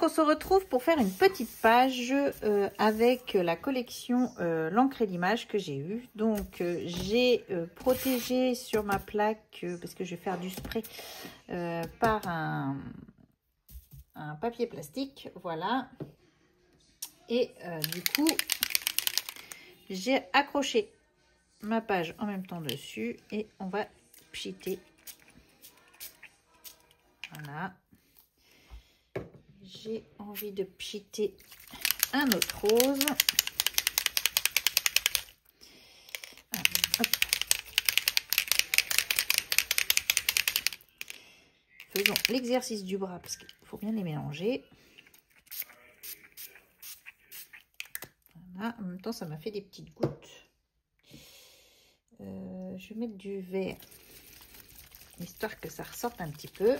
Donc on se retrouve pour faire une petite page avec la collection l'encre et l'image que j'ai eue. Donc j'ai protégé sur ma plaque, parce que je vais faire du spray, par un papier plastique, voilà. Et du coup, j'ai accroché ma page en même temps dessus et on va pchiter. Voilà. J'ai envie de pchiter un autre rose. Ah, hop. Faisons l'exercice du bras parce qu'il faut bien les mélanger. Voilà. En même temps, ça m'a fait des petites gouttes. Je vais mettre du vert, histoire que ça ressorte un petit peu.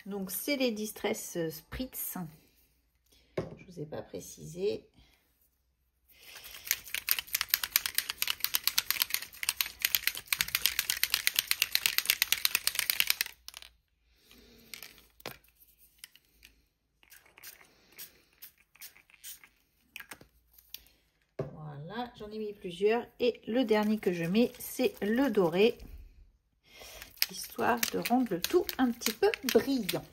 Donc, c'est les Distress Spritz. Je vous ai pas précisé. Voilà, j'en ai mis plusieurs. Et le dernier que je mets, c'est le doré. Histoire de rendre le tout un petit peu brillant.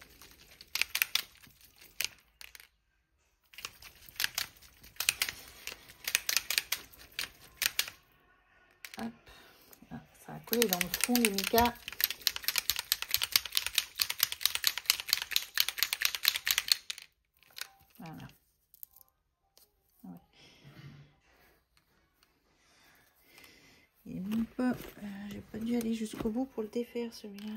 Hop. Ah, ça a collé dans le fond les mica. Voilà. Ouais. Et donc, j'ai pas dû aller jusqu'au bout pour le défaire celui-là.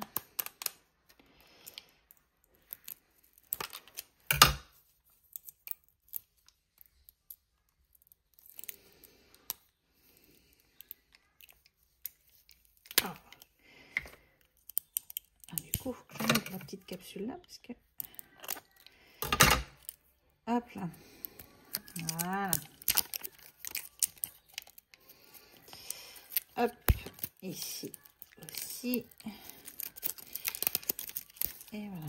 Du coup, faut que je mette la petite capsule là parce que. Hop là. Voilà. Hop. Ici aussi. Et voilà.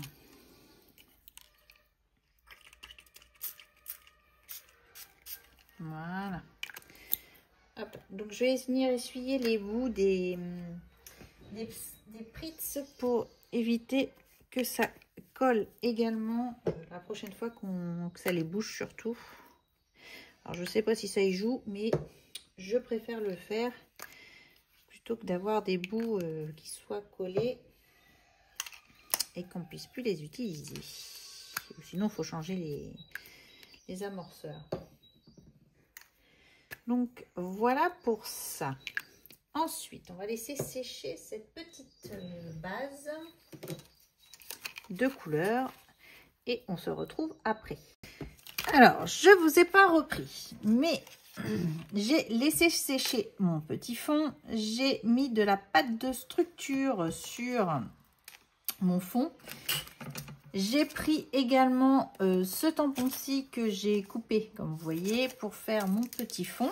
Voilà. Hop. Donc je vais venir essuyer les bouts des pritz pour éviter que ça colle également la prochaine fois que ça les bouge surtout. Alors je sais pas si ça y joue, mais je préfère le faire plutôt que d'avoir des bouts qui soient collés et qu'on puisse plus les utiliser. Sinon il faut changer les amorceurs. Donc voilà pour ça. Ensuite, on va laisser sécher cette petite base de couleur et on se retrouve après. Alors, je vous ai pas repris, mais j'ai laissé sécher mon petit fond. J'ai mis de la pâte de structure sur mon fond. J'ai pris également ce tampon-ci que j'ai coupé, comme vous voyez, pour faire mon petit fond.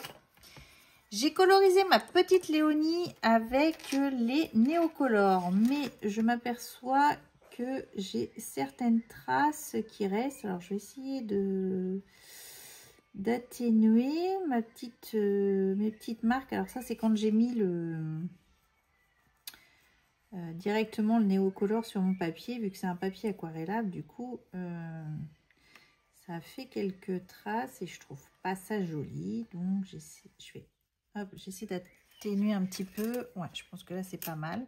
J'ai colorisé ma petite Léonie avec les néocolores, mais je m'aperçois que j'ai certaines traces qui restent. Alors, je vais essayer d'atténuer mes petites marques. Alors ça, c'est quand j'ai mis directement le néocolore sur mon papier, vu que c'est un papier aquarellable. Du coup, ça a fait quelques traces et je trouve pas ça joli. Donc, j'essaie d'atténuer un petit peu. Ouais, je pense que là, c'est pas mal.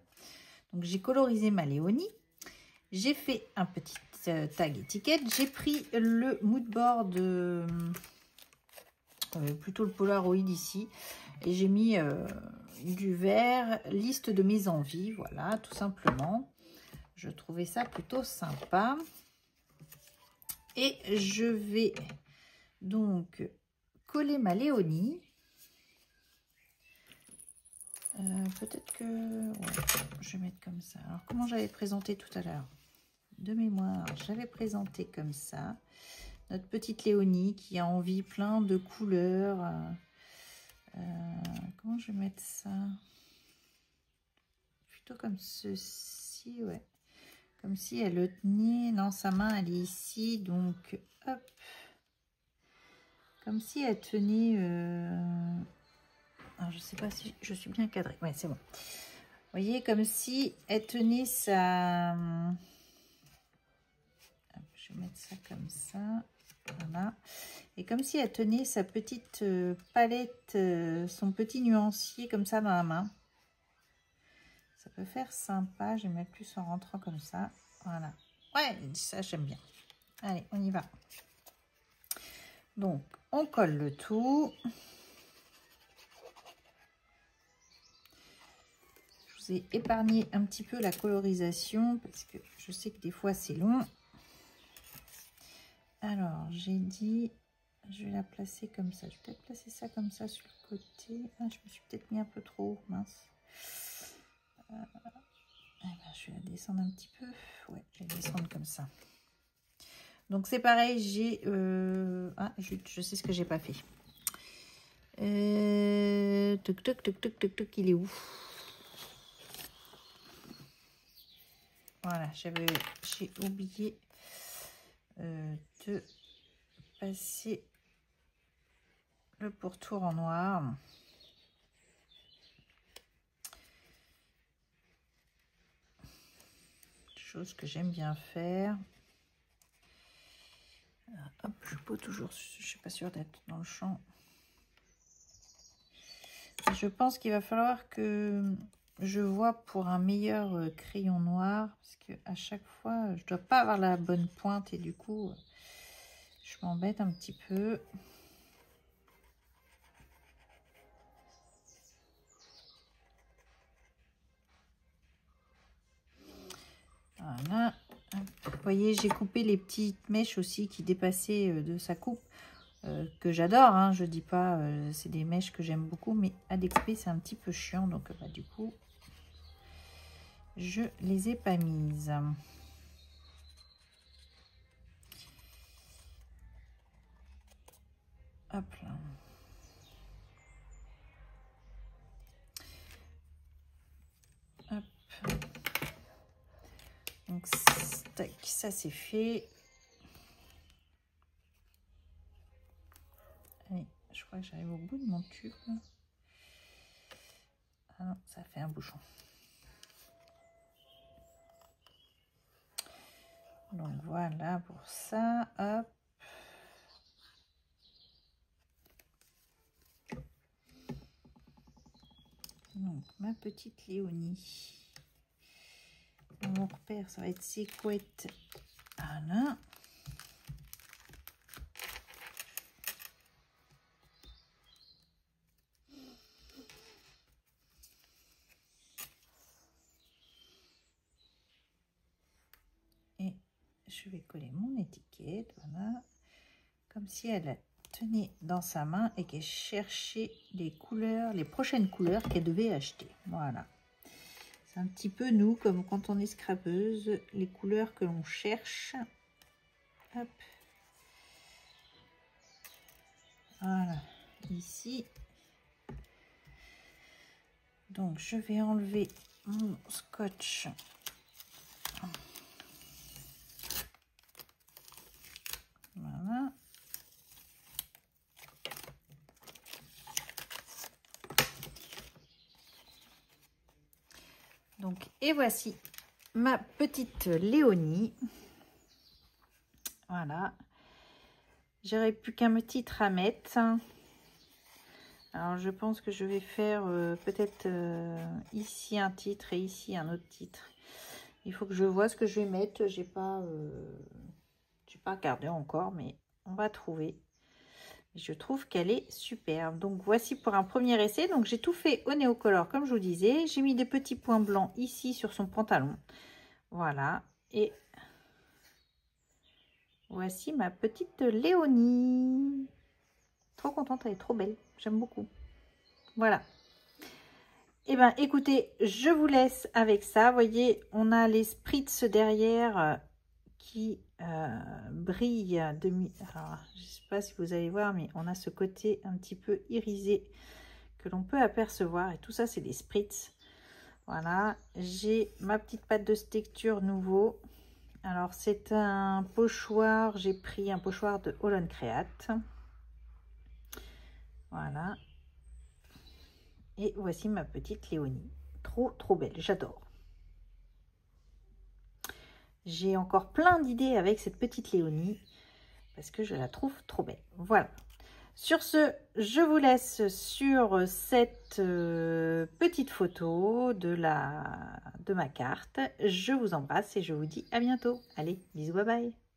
Donc, j'ai colorisé ma Léonie. J'ai fait un petit tag étiquette. J'ai pris le mood board, plutôt le Polaroid ici. Et j'ai mis du vert, liste de mes envies. Voilà, tout simplement. Je trouvais ça plutôt sympa. Et je vais donc coller ma Léonie. Peut-être que... Ouais, je vais mettre comme ça. Alors, comment j'avais présenté tout à l'heure? de mémoire, j'avais présenté comme ça. Notre petite Léonie qui a envie plein de couleurs. Comment je vais mettre ça? Plutôt comme ceci, ouais. Comme si elle le tenait. Non, sa main, elle est ici. Donc, hop. Comme si elle tenait... Alors, je sais pas si je suis bien cadrée. Ouais, c'est bon. Vous voyez, comme si elle tenait sa... Je vais mettre ça comme ça. Voilà. Et comme si elle tenait sa petite palette, son petit nuancier comme ça dans la main. Ça peut faire sympa. Je vais mettre plus en rentrant comme ça. Voilà. Ouais, ça j'aime bien. Allez, on y va. Donc, on colle le tout. Je vous ai épargné un petit peu la colorisation parce que je sais que des fois c'est long. Alors, j'ai dit, je vais la placer comme ça. Je vais peut-être placer ça comme ça sur le côté. Ah, je me suis peut-être mis un peu trop haut, mince. Eh ben, je vais la descendre un petit peu. Ouais, je vais descendre comme ça. Donc, c'est pareil, j'ai... Ah, je sais ce que j'ai pas fait. Toc, toc, toc, toc, toc, toc, il est où? Voilà, j'ai oublié de passer le pourtour en noir. Chose que j'aime bien faire. Alors, hop, je peux toujours, je suis pas sûre d'être dans le champ. Je pense qu'il va falloir que je vois pour un meilleur crayon noir, parce que à chaque fois, je dois pas avoir la bonne pointe et du coup, je m'embête un petit peu. Voilà. Vous voyez, j'ai coupé les petites mèches aussi qui dépassaient de sa coupe, que j'adore. Hein, je dis pas, c'est des mèches que j'aime beaucoup, mais à découper, c'est un petit peu chiant. Donc, bah, du coup, je les ai pas mises. Hop là. Hop. Donc, tac, ça c'est fait. Allez, je crois que j'arrive au bout de mon tube. Ah non, ça fait un bouchon. Donc voilà pour ça. Hop. Donc ma petite Léonie. Mon repère, ça va être ses couettes. Voilà. Et je vais coller mon étiquette. Voilà. Comme si elle tenait dans sa main et qu'elle cherchait les couleurs, les prochaines couleurs qu'elle devait acheter. Voilà. C'est un petit peu nous, comme quand on est scrapeuse, les couleurs que l'on cherche. Hop. Voilà, ici. Donc, je vais enlever mon scotch. Voilà. Donc, et voici ma petite Léonie. Voilà. J'aurais plus qu'un petit ramette. Alors, je pense que je vais faire peut-être ici un titre et ici un autre titre. Il faut que je vois ce que je vais mettre. J'ai pas regardé encore, mais on va trouver. Je trouve qu'elle est superbe. Donc, voici pour un premier essai. Donc, j'ai tout fait au Néocolor, comme je vous disais. J'ai mis des petits points blancs ici sur son pantalon. Voilà. Et voici ma petite Léonie. Trop contente, elle est trop belle. J'aime beaucoup. Voilà. Et ben, écoutez, je vous laisse avec ça. Vous voyez, on a les spritz derrière qui brille. Alors, je ne sais pas si vous allez voir, mais on a ce côté un petit peu irisé que l'on peut apercevoir. Et tout ça, c'est des spritz. Voilà, j'ai ma petite pâte de texture nouveau. Alors, c'est un pochoir. J'ai pris un pochoir de Holland Create. Voilà. Et voici ma petite Léonie. Trop belle, j'adore. J'ai encore plein d'idées avec cette petite Léonie parce que je la trouve trop belle. Voilà. Sur ce, je vous laisse sur cette petite photo de ma carte. Je vous embrasse et je vous dis à bientôt. Allez, bisous, bye bye.